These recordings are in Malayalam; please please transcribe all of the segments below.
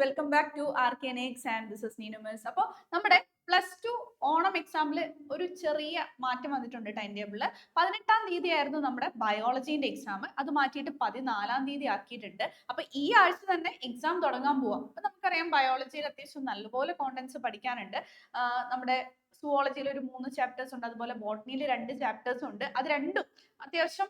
വെൽക്കം ബാക്ക് ടു ആർക്കാനിക്സ് ആൻഡ് ദിസ് ഇസ് നീനുമസ്. അപ്പോൾ നമ്മുടെ +2 ഓണം എക്സാമിൽ ഒരു ചെറിയ മാറ്റം വന്നിട്ടുണ്ട് ടൈം ടേബിളിൽ. 18-ാം തീയതി ആയിരുന്നു നമ്മുടെ ബയോളജീന്റെ എക്സാം, അത് മാറ്റിയിട്ട് 14-ാം തീയതി ആക്കിയിട്ടുണ്ട്. അപ്പൊ ഈ ആഴ്ച തന്നെ എക്സാം തുടങ്ങാൻ പോവാം. അപ്പൊ നമുക്കറിയാം ബയോളജിയിൽ അത്യാവശ്യം നല്ലപോലെ കോണ്ടന്റ്സ് പഠിക്കാനുണ്ട്. നമ്മുടെ സുവോളജിയിൽ ഒരു 3 ചാപ്റ്റേഴ്സ് ഉണ്ട്, അതുപോലെ ബോട്ടണിയിൽ 2 ചാപ്റ്റേഴ്സ് ഉണ്ട്. അത് രണ്ടും അത്യാവശ്യം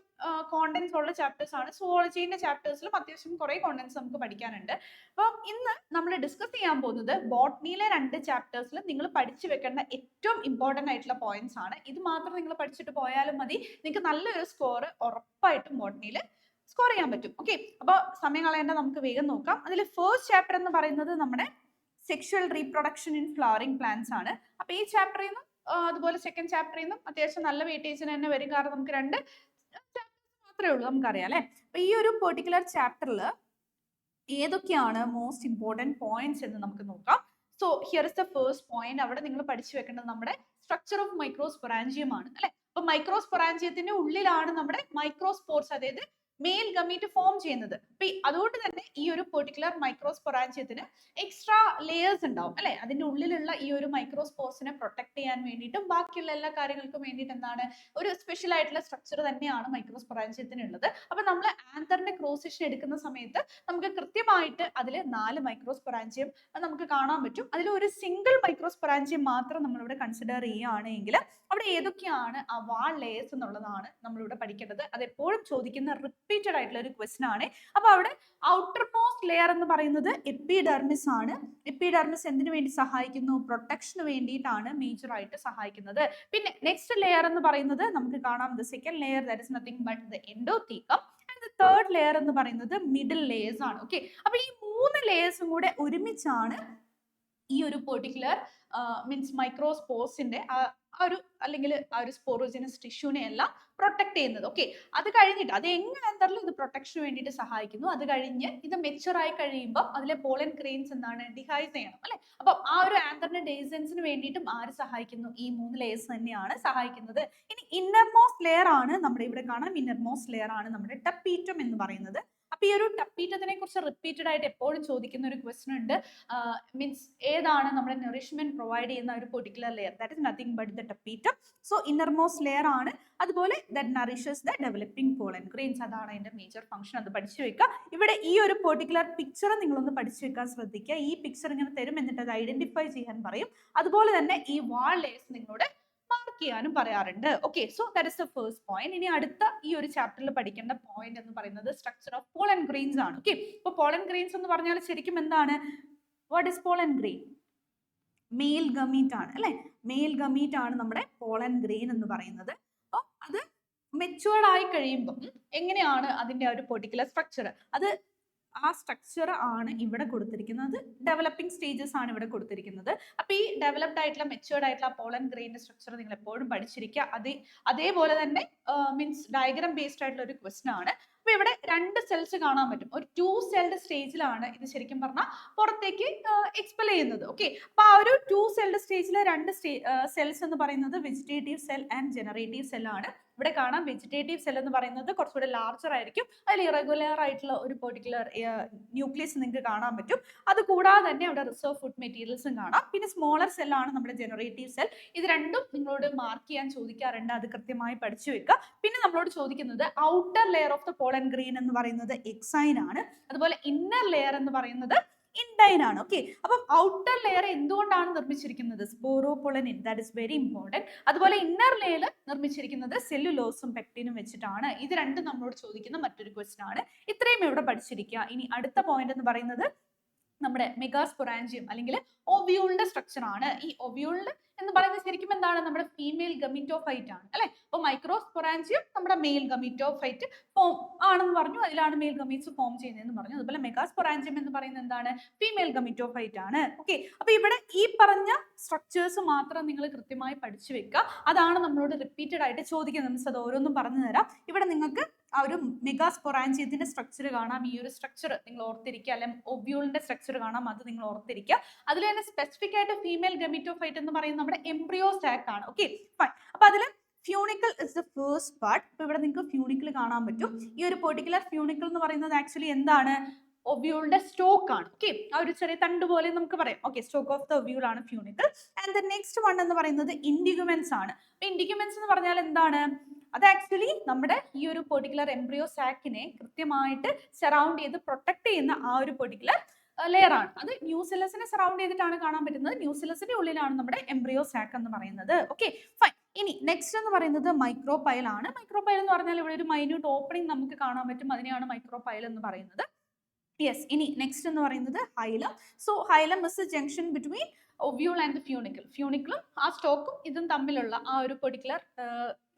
കോണ്ടന്റ്സ് ഉള്ള ചാപ്റ്റേഴ്സ് ആണ്. സുവോളജിന്റെ ചാപ്റ്റേഴ്സിലും അത്യാവശ്യം കുറെ കോണ്ടന്റ്സ് നമുക്ക് പഠിക്കാനുണ്ട്. അപ്പം ഇന്ന് നമ്മൾ ഡിസ്കസ് ചെയ്യാൻ പോകുന്നത് ബോട്ടണിയിലെ 2 ചാപ്റ്റേഴ്സിൽ നിങ്ങൾ പഠിച്ചു വെക്കേണ്ട ഏറ്റവും ഇമ്പോർട്ടന്റ് ആയിട്ടുള്ള പോയിന്റ്സ് ആണ്. ഇത് മാത്രം നിങ്ങൾ പഠിച്ചിട്ട് പോയാലും മതി, നിങ്ങൾക്ക് നല്ലൊരു സ്കോർ ഉറപ്പായിട്ടും ബോട്ടണിയിൽ സ്കോർ ചെയ്യാൻ പറ്റും. ഓക്കെ, അപ്പോൾ സമയം കളയേണ്ട, നമുക്ക് വേഗം നോക്കാം. അതിൽ ഫസ്റ്റ് ചാപ്റ്റർ എന്ന് പറയുന്നത് നമ്മുടെ sexual reproduction in flowering plants ആണ്. അപ്പൊ ഈ ചാപ്റ്ററിൽ നിന്നും അതുപോലെ സെക്കൻഡ് ചാപ്റ്ററിൽ നിന്നും അത്യാവശ്യം നല്ല വെയിറ്റേജിന് തന്നെ വരും, കാരണം നമുക്ക് 2 ചാപ്റ്റേഴ്സ് മാത്രമേ ഉള്ളൂ, നമുക്കറിയാം അല്ലെ. അപ്പൊ ഈ ഒരു പെർട്ടിക്കുലർ ചാപ്റ്ററിൽ ഏതൊക്കെയാണ് മോസ്റ്റ് ഇമ്പോർട്ടന്റ് പോയിന്റ്സ് എന്ന് നമുക്ക് നോക്കാം. So here is the first point. അവിടെ നിങ്ങൾ പഠിച്ചു വെക്കേണ്ടത് നമ്മുടെ സ്ട്രക്ചർ ഓഫ് മൈക്രോസ്പൊറാഞ്ചിയം ആണ് അല്ലെ. അപ്പൊ മൈക്രോസ്പൊറാഞ്ചിയത്തിന്റെ ഉള്ളിലാണ് നമ്മുടെ മൈക്രോസ്പോർസ്, അതായത് മെയിൽ ഗമീറ്റ് ഫോം ചെയ്യുന്നത്. അപ്പൊ അതുകൊണ്ട് തന്നെ ഈ ഒരു പെർട്ടിക്കുലർ മൈക്രോസ്പൊറാഞ്ചിയത്തിന് എക്സ്ട്രാ ലേയേഴ്സ് ഉണ്ടാവും അല്ലെ. അതിന്റെ ഉള്ളിലുള്ള ഈ ഒരു മൈക്രോസ്പോർസിനെ പ്രൊട്ടക്ട് ചെയ്യാൻ വേണ്ടിയിട്ടും ബാക്കിയുള്ള എല്ലാ കാര്യങ്ങൾക്കും വേണ്ടിയിട്ട് എന്താണ്, ഒരു സ്പെഷ്യൽ ആയിട്ടുള്ള സ്ട്രക്ചർ തന്നെയാണ് മൈക്രോസ്പൊറാഞ്ചിയത്തിന് ഉള്ളത്. അപ്പൊ നമ്മൾ ആന്തറിന്റെ ക്രോസ് സെക്ഷൻ എടുക്കുന്ന സമയത്ത് നമുക്ക് കൃത്യമായിട്ട് അതിൽ 4 മൈക്രോസ്പൊറാഞ്ചിയം നമുക്ക് കാണാൻ പറ്റും. അതിൽ ഒരു സിംഗിൾ മൈക്രോസ്പൊറാഞ്ചിയം മാത്രം നമ്മളിവിടെ കൺസിഡർ ചെയ്യുകയാണെങ്കിൽ അവിടെ ഏതൊക്കെയാണ് ആ വാൾ ലേയേഴ്സ് എന്നുള്ളതാണ് നമ്മളിവിടെ പഠിക്കേണ്ടത്. അത് എപ്പോഴും ചോദിക്കുന്ന റിപ്പീറ്റഡ് ആയിട്ടുള്ള ഒരു ക്വസ്റ്റൻ ആണ്. അപ്പൊ അവിടെ ഔട്ടർ മോസ്റ്റ് ലെയർ എന്ന് പറയുന്നത് എപ്പിഡെർമിസ് ആണ്. എപ്പിഡെർമിസ് എന്തിനു വേണ്ടി സഹായിക്കുന്നു? പ്രൊട്ടക്ഷന് വേണ്ടിയിട്ടാണ് മേജർ ആയിട്ട് സഹായിക്കുന്നത്. പിന്നെ നെക്സ്റ്റ് ലെയർ എന്ന് പറയുന്നത് നമുക്ക് കാണാം, the second layer that is nothing but the endothecium. Third layer എന്ന് പറയുന്നത് മിഡിൽ ലേയേഴ്സ് ആണ്. ഓക്കെ, അപ്പൊ ഈ 3 ലേയേഴ്സും കൂടെ ഒരുമിച്ചാണ് ഈ ഒരു പെർട്ടിക്കുലർ മീൻസ് മൈക്രോസ്പോർസിന്റെ ഒരു അല്ലെങ്കിൽ ആ ഒരു സ്പോറോജനസ് ടിഷ്യൂനെ എല്ലാം പ്രൊട്ടക്ട് ചെയ്യുന്നത്. ഓക്കെ, അത് കഴിഞ്ഞിട്ട് അത് എങ്ങനെ എന്തായാലും ഇത് പ്രൊട്ടക്ഷന് വേണ്ടിയിട്ട് സഹായിക്കുന്നു. അത് കഴിഞ്ഞ് ഇത് മെച്ചുവർ ആയി കഴിയുമ്പോൾ അതിലെ പോളൻ ഗ്രെയിൻസ് എന്താണ്, ഡിഹൈസ് ചെയ്യണം അല്ലെ. അപ്പൊ ആ ഒരു ആന്തറിന്റെ ഡേസൻസിന് വേണ്ടിയിട്ടും ആര് സഹായിക്കുന്നു? ഈ 3 ലേയേഴ്സ് തന്നെയാണ് സഹായിക്കുന്നത്. ഇനി ഇന്നർമോസ്റ്റ് ലെയർ ആണ് നമ്മുടെ ഇവിടെ കാണാം, ഇന്നർമോസ്റ്റ് ലെയർ ആണ് നമ്മുടെ ടപ്പീറ്റം എന്ന് പറയുന്നത്. അപ്പൊ ഈ ഒരു ടപ്പീറ്റത്തിനെ കുറിച്ച് റിപ്പീറ്റഡ് ആയിട്ട് എപ്പോഴും ചോദിക്കുന്ന ഒരു ക്വസ്റ്റൻ ഉണ്ട്, മീൻസ് ഏതാണ് നമ്മുടെ നറിഷ്മെന്റ് പ്രൊവൈഡ് ചെയ്യുന്ന ഒരു particular layer? That is nothing but the tapetum. So innermost layer ആണ്. അതുപോലെ that nourishes the developing pollen grains, അതാണ് അതിന്റെ മേജർ ഫംഗ്ഷൻ. അത് പഠിച്ചു വെക്കുക. ഇവിടെ ഈ ഒരു പെർട്ടിക്കുലർ പിക്ചർ നിങ്ങളൊന്ന് പഠിച്ചു വെക്കാൻ ശ്രദ്ധിക്കുക. ഈ പിക്ചർ ഇങ്ങനെ തരും, എന്നിട്ട് അത് ഐഡന്റിഫൈ ചെയ്യാൻ പറയും. അതുപോലെ തന്നെ ഈ വാൾ ലേയേഴ്സ് നിങ്ങളോട് മാർക്ക് ചെയ്യാനും പറയാറുണ്ട്. Okay, so that is the first point. ഇനി അടുത്ത ഈ ഒരു ചാപ്റ്ററിൽ പഠിക്കേണ്ട പോയിന്റ് എന്ന് പറയുന്നത് സ്ട്രക്ചർ ഓഫ് പോളൻ ഗ്രെയിൻസ് ആണ്. ഓക്കെ, അപ്പൊ പോളൻ ഗ്രെയിൻസ് എന്ന് പറഞ്ഞാൽ ശരിക്കും എന്താണ്? What is pollen grain? Mail gamete ആണ് അല്ലെ. മെയിൽ ഗമീറ്റ് ആണ് നമ്മുടെ പോളൻ ഗ്രെയിൻ എന്ന് പറയുന്നത്. അപ്പോൾ അത് മെച്ചുവേർഡ് ആയി കഴിയുമ്പോൾ എങ്ങനെയാണ് അതിന്റെ ഒരു പെർട്ടിക്കുലർ സ്ട്രക്ചർ? അത് ആ സ്ട്രക്ചർ ആണ് ഇവിടെ കൊടുത്തിരിക്കുന്നത്. ഡെവലപ്പിംഗ് സ്റ്റേജസ് ആണ് ഇവിടെ കൊടുത്തിരിക്കുന്നത്. അപ്പൊ ഈ ഡെവലപ്ഡ് ആയിട്ടുള്ള മെച്ചുവേർഡ് ആയിട്ടുള്ള പോളൻ ഗ്രെയിനിന്റെ സ്ട്രക്ചർ നിങ്ങൾ എപ്പോഴും പഠിച്ചിരിക്കുക. അതേപോലെ തന്നെ മീൻസ് ഡയഗ്രാം ബേസ്ഡ് ആയിട്ടുള്ള ഒരു ക്വസ്റ്റൻ ആണ്. അപ്പൊ ഇവിടെ 2 സെൽസ് കാണാൻ പറ്റും. ഒരു 2 സെൽഡ് സ്റ്റേജിലാണ് ഇത് ശരിക്കും പറഞ്ഞാൽ പുറത്തേക്ക് എക്സ്പെൽ ചെയ്യുന്നത്. ഓക്കെ, അപ്പൊ ആ ഒരു 2 സെൽഡ് സ്റ്റേജിലെ 2 സെൽസ് എന്ന് പറയുന്നത് vegetative cell and generative cell ആണ്. ഇവിടെ കാണാം വെജിറ്റേറ്റീവ് സെൽ എന്ന് പറയുന്നത് കുറച്ചുകൂടെ ലാർജർ ആയിരിക്കും. അതിൽ ഇറഗുലർ ആയിട്ടുള്ള ഒരു പെർട്ടിക്കുലർ ന്യൂക്ലിയസ് നിങ്ങൾക്ക് കാണാൻ പറ്റും. അത് കൂടാതെ തന്നെ അവിടെ റിസർവ് ഫുഡ് മെറ്റീരിയൽസും കാണാം. പിന്നെ സ്മോളർ സെല്ലാണ് നമ്മുടെ ജനറേറ്റീവ് സെൽ. ഇത് രണ്ടും നിങ്ങളോട് മാർക്ക് ചെയ്യാൻ ചോദിക്കാറുണ്ട്, അത് കൃത്യമായി പഠിച്ചു വെക്കുക. പിന്നെ നമ്മളോട് ചോദിക്കുന്നത് outer layer of the pollen grain എന്ന് പറയുന്നത് എക്സൈൻ ആണ്. അതുപോലെ ഇന്നർ ലെയർ എന്ന് പറയുന്നത് ഇൻഡൈൻ ആണ്. ഓക്കെ, അപ്പം ഔട്ടർ ലെയർ എന്തുകൊണ്ടാണ് നിർമ്മിച്ചിരിക്കുന്നത്? സ്പോറോപൊളനിൻ, ദാറ്റ് ഇസ് വെരി ഇമ്പോർട്ടന്റ്. അതുപോലെ ഇന്നർ ലെയർ നിർമ്മിച്ചിരിക്കുന്നത് സെല്ലുലോസും പെക്ടിനും വെച്ചിട്ടാണ്. ഇത് രണ്ടും നമ്മളോട് ചോദിക്കുന്ന മറ്റൊരു ക്വസ്റ്റൻ ആണ്. ഇത്രയും ഇവിടെ പഠിച്ചിരിക്കുക. ഇനി അടുത്ത പോയിന്റ് എന്ന് പറയുന്നത് നമ്മുടെ മെഗാസ്പൊറാഞ്ചിയം അല്ലെങ്കിൽ ഒവ്യൂളിന്റെ സ്ട്രക്ചർ ആണ്. ഈ ഒവ്യൂളിന് എന്ന് പറയുന്നത് ശരിക്കും എന്താണ്? നമ്മുടെ ഫീമെയിൽ ഗമീറ്റോഫൈറ്റ് ആണ് അല്ലെ. അപ്പൊ മൈക്രോസ്പൊറാഞ്ചിയം നമ്മുടെ മെയിൽ ഗമീറ്റോഫൈറ്റ് ഫോം ആണെന്ന് പറഞ്ഞു, അതിലാണ് മെയിൽ ഗമീറ്റ്സ് ഫോം ചെയ്യുന്നതെന്ന് പറഞ്ഞു. അതുപോലെ മെഗാസ്പൊറാഞ്ചിയം എന്ന് പറയുന്നത് എന്താണ്? ഫീമെയിൽ ഗമീറ്റോഫൈറ്റ് ആണ്. ഓക്കെ, അപ്പൊ ഇവിടെ ഈ പറഞ്ഞ സ്ട്രക്ചേഴ്സ് മാത്രം നിങ്ങൾ കൃത്യമായി പഠിച്ചു വെക്കുക. അതാണ് നമ്മളോട് റിപ്പീറ്റഡ് ആയിട്ട് ചോദിക്കുന്നത്. മീൻസ് അത് ഓരോന്നും പറഞ്ഞു തരാം. ഇവിടെ നിങ്ങൾക്ക് ആ ഒരു മെഗാസ്പൊറാഞ്ചിയത്തിന്റെ സ്ട്രക്ചർ കാണാം. ഈ ഒരു സ്ട്രക്ചർ നിങ്ങൾ ഓർത്തിരിക്കുക. അല്ലെങ്കിൽ ഒവ്യൂളിന്റെ സ്ട്രക്ചർ കാണാം, അത് നിങ്ങൾ ഓർത്തിരിക്കുക. അതിൽ തന്നെ സ്പെസിഫിക് ആയിട്ട് ഫീമെയിൽ ഗമീറ്റോഫൈറ്റ് എന്ന് പറയുന്നത് നമ്മുടെ എംബ്രിയോ സാക്ക് ആണ്. Okay, fine. അപ്പൊ അതിൽ funicle is the first part. ഇപ്പൊ ഇവിടെ നിങ്ങൾക്ക് ഫ്യൂണിക്കിൾ കാണാൻ പറ്റും. ഈ ഒരു പെർട്ടിക്കുലർ ഫ്യൂണിക്കിൾ എന്ന് പറയുന്നത് ആക്ച്വലി എന്താണ്? ഒവ്യൂളിന്റെ സ്റ്റോക്ക് ആണ്. ഓക്കെ, ആ ഒരു ചെറിയ തണ്ട് പോലെ നമുക്ക് പറയാം. Okay, stalk of the ovule ആണ് funicle. And the next one എന്ന് പറയുന്നത് ഇൻഡിഗ്യുമെന്റ്സ് ആണ്. ഇൻഡിഗ്യുമെന്റ്സ് എന്ന് പറഞ്ഞാൽ എന്താണ്? അത് ആക്ച്വലി നമ്മുടെ ഈ ഒരു പെർട്ടിക്കുലർ എംബ്രിയോ സാക്കിനെ കൃത്യമായിട്ട് സറൗണ്ട് ചെയ്ത് പ്രൊട്ടക്ട് ചെയ്യുന്ന ആ ഒരു പെർട്ടിക്കുലർ ലെയർ ആണ്. അത് ന്യൂസിലസിനെ സറൗണ്ട് ചെയ്തിട്ടാണ് കാണാൻ പറ്റുന്നത്. ന്യൂസിലസിന്റെ ഉള്ളിലാണ് നമ്മുടെ എംബ്രിയോ സാക്ക് എന്ന് പറയുന്നത്. Okay, fine. ഇനി നെക്സ്റ്റ് എന്ന് പറയുന്നത് മൈക്രോപൈൽ ആണ്. മൈക്രോപൈൽ എന്ന് പറഞ്ഞാൽ ഇവിടെ ഒരു മൈന്യൂട്ട് ഓപ്പണിംഗ് നമുക്ക് കാണാൻ പറ്റും. അതിനെയാണ് മൈക്രോപൈൽ എന്ന് പറയുന്നത്. യെസ്, ഇനി നെക്സ്റ്റ് എന്ന് പറയുന്നത് hilum. So hilum is a junction between ovule and funicle. ഫ്യൂണിക്കിളും ആ സ്റ്റോക്കും ഇതും തമ്മിലുള്ള ആ ഒരു പെർട്ടിക്കുലർ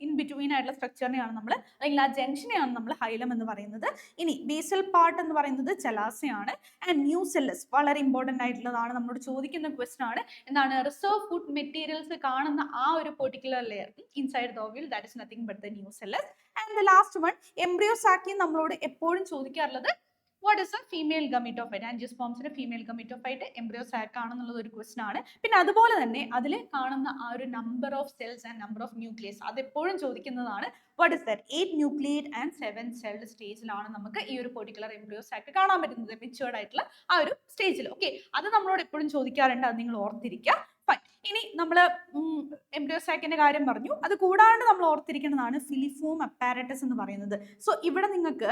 ഇൻ ബിറ്റ്വീൻ ആയിട്ടുള്ള സ്ട്രക്ചറിനെയാണ് നമ്മൾ, അല്ലെങ്കിൽ ആ ജംഗ്ഷനെയാണ് നമ്മൾ ഹൈലം എന്ന് പറയുന്നത്. ഇനി ബേസൽ പാർട്ട് എന്ന് പറയുന്നത് ജലാശയാണ്. ആൻഡ് ന്യൂസെല്ലസ് വളരെ ഇമ്പോർട്ടന്റ് ആയിട്ടുള്ളതാണ്, നമ്മളോട് ചോദിക്കുന്ന ക്വസ്റ്റൻ ആണ്. എന്താണ്? റിസർവ് ഫുഡ് മെറ്റീരിയൽസ് കാണുന്ന ആ ഒരു particular layer inside the ovule, that is nothing but the nucellus. And the last one embryo sac നമ്മളോട് എപ്പോഴും ചോദിക്കാറുള്ളത് what is a female gametophyte? ആൻജിയോസ്പേംസിന്റെ ഫീമെയിൽ ഗമീറ്റോഫൈറ്റ് എംബ്രിയോ സാക്ക് ആണെന്നുള്ളത് ഒരു ക്വസ്റ്റൻ ആണ്. പിന്നെ അതുപോലെ തന്നെ അതിൽ കാണുന്ന ആ ഒരു number of cells and number of nucleus അത് എപ്പോഴും ചോദിക്കുന്നതാണ്. What is that? 8 nucleate and 7 celled സ്റ്റേജിലാണ് നമുക്ക് ഈ ഒരു പെർട്ടിക്കുലർ എംബ്രിയോ സാക്ക് കാണാൻ പറ്റുന്നത്, മെച്ചുവേർഡ് ആയിട്ടുള്ള ആ ഒരു സ്റ്റേജിൽ. ഓക്കെ, അത് നമ്മളോട് എപ്പോഴും ചോദിക്കാറുണ്ട്, അത് നിങ്ങൾ ഓർത്തിരിക്കുക. ഫൈൻ. ഇനി നമ്മൾ എംബ്രിയോ സാക്കിന്റെ കാര്യം പറഞ്ഞു. അത് കൂടാണ്ട് നമ്മൾ ഓർത്തിരിക്കേണ്ടതാണ് ഫിലിഫോം അപ്പാരറ്റസ് എന്ന് പറയുന്നത്. സോ ഇവിടെ നിങ്ങൾക്ക്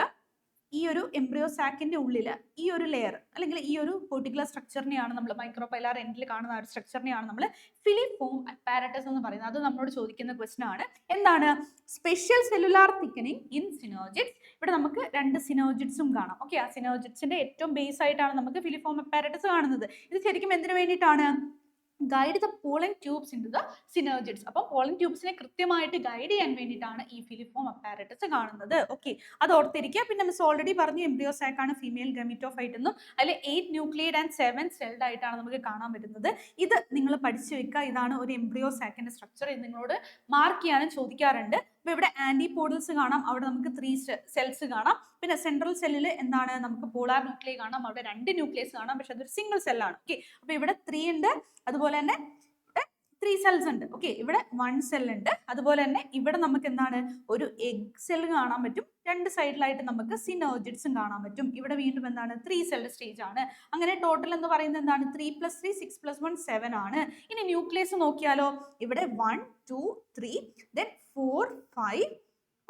ഈ ഒരു എംബ്രിയോ സാക്കിന്റെ ഉള്ളിൽ ഈ ഒരു ലെയർ അല്ലെങ്കിൽ ഈ ഒരു പെർട്ടിക്കുലർ സ്ട്രക്ചറിനെയാണ് നമ്മൾ മൈക്രോപൈലാർ എൻഡിൽ കാണുന്ന ആ ഒരു സ്ട്രക്ചറിനെയാണ് നമ്മൾ ഫിലിഫോം അപ്പാരറ്റസ് എന്ന് പറയുന്നത്. അത് നമ്മളോട് ചോദിക്കുന്ന ക്വസ്റ്റൻ ആണ്. എന്താണ്? Special cellular thickening in synergids. ഇവിടെ നമുക്ക് 2 സിനോജിറ്റ്സും കാണാം. ഓക്കെ, ആ സിനോജിറ്റ്സിന്റെ ഏറ്റവും ബേസ് ആയിട്ടാണ് നമുക്ക് ഫിലിഫോം അപ്പാരറ്റസ് കാണുന്നത്. ഇത് ശരിക്കും എന്തിനു വേണ്ടിയിട്ടാണ്? Guide the pollen tubes into the synergids. അപ്പോൾ പോളൻ ട്യൂബ്സിനെ കൃത്യമായിട്ട് ഗൈഡ് ചെയ്യാൻ വേണ്ടിയിട്ടാണ് ഈ ഫിലിഫോം അപ്പാരറ്റസ് കാണുന്നത്. ഓക്കെ, അത് ഓർത്തിരിക്കുക. പിന്നെ മിസ് ഓൾറെഡി പറഞ്ഞു എംബ്രിയോ സാക്ക് ആണ് ഫീമെയിൽ ഗമീറ്റോഫൈറ്റ് എന്നും അതിൽ 8 ന്യൂക്ലിയേറ്റ് ആൻഡ് 7 സെൽഡ് ആയിട്ടാണ് നമുക്ക് കാണാൻ പറ്റുന്നത്. ഇത് നിങ്ങൾ പഠിച്ചു വെക്കുക. ഇതാണ് ഒരു എംബ്രിയോ സാക്കിന്റെ സ്ട്രക്ചർ. ഇത് നിങ്ങളോട് മാർക്ക് ചെയ്യാനും ചോദിക്കാറുണ്ട്. അപ്പോൾ ഇവിടെ ആന്റിപോഡൽസ് കാണാം, അവിടെ നമുക്ക് 3 സെൽസ് കാണാം. പിന്നെ സെൻട്രൽ സെല്ലിൽ എന്താണ്? നമുക്ക് പോളാർ ന്യൂക്ലിയസ് കാണാം, അവിടെ 2 ന്യൂക്ലിയസ് കാണാം, പക്ഷെ അതൊരു സിംഗിൾ സെല്ലാണ്. ഓക്കെ, അപ്പോൾ ഇവിടെ 3 ഉണ്ട്, അതുപോലെ തന്നെ 3 സെൽസ് ഉണ്ട്. ഓക്കെ, ഇവിടെ 1 സെൽ ഉണ്ട്. അതുപോലെ തന്നെ ഇവിടെ നമുക്ക് എന്താണ്? ഒരു എഗ് സെൽ കാണാൻ പറ്റും. 2 സൈഡിലായിട്ട് നമുക്ക് സിനർജിഡ്സും കാണാൻ പറ്റും. ഇവിടെ വീണ്ടും എന്താണ്? 3 സെൽഡ് സ്റ്റേജ് ആണ്. അങ്ങനെ ടോട്ടൽ എന്ന് പറയുന്നത് എന്താണ്? 3 + 3 6 + 1 7 ആണ്. ഇനി ന്യൂക്ലിയസ് നോക്കിയാലോ, ഇവിടെ 1 2 3 then 4 5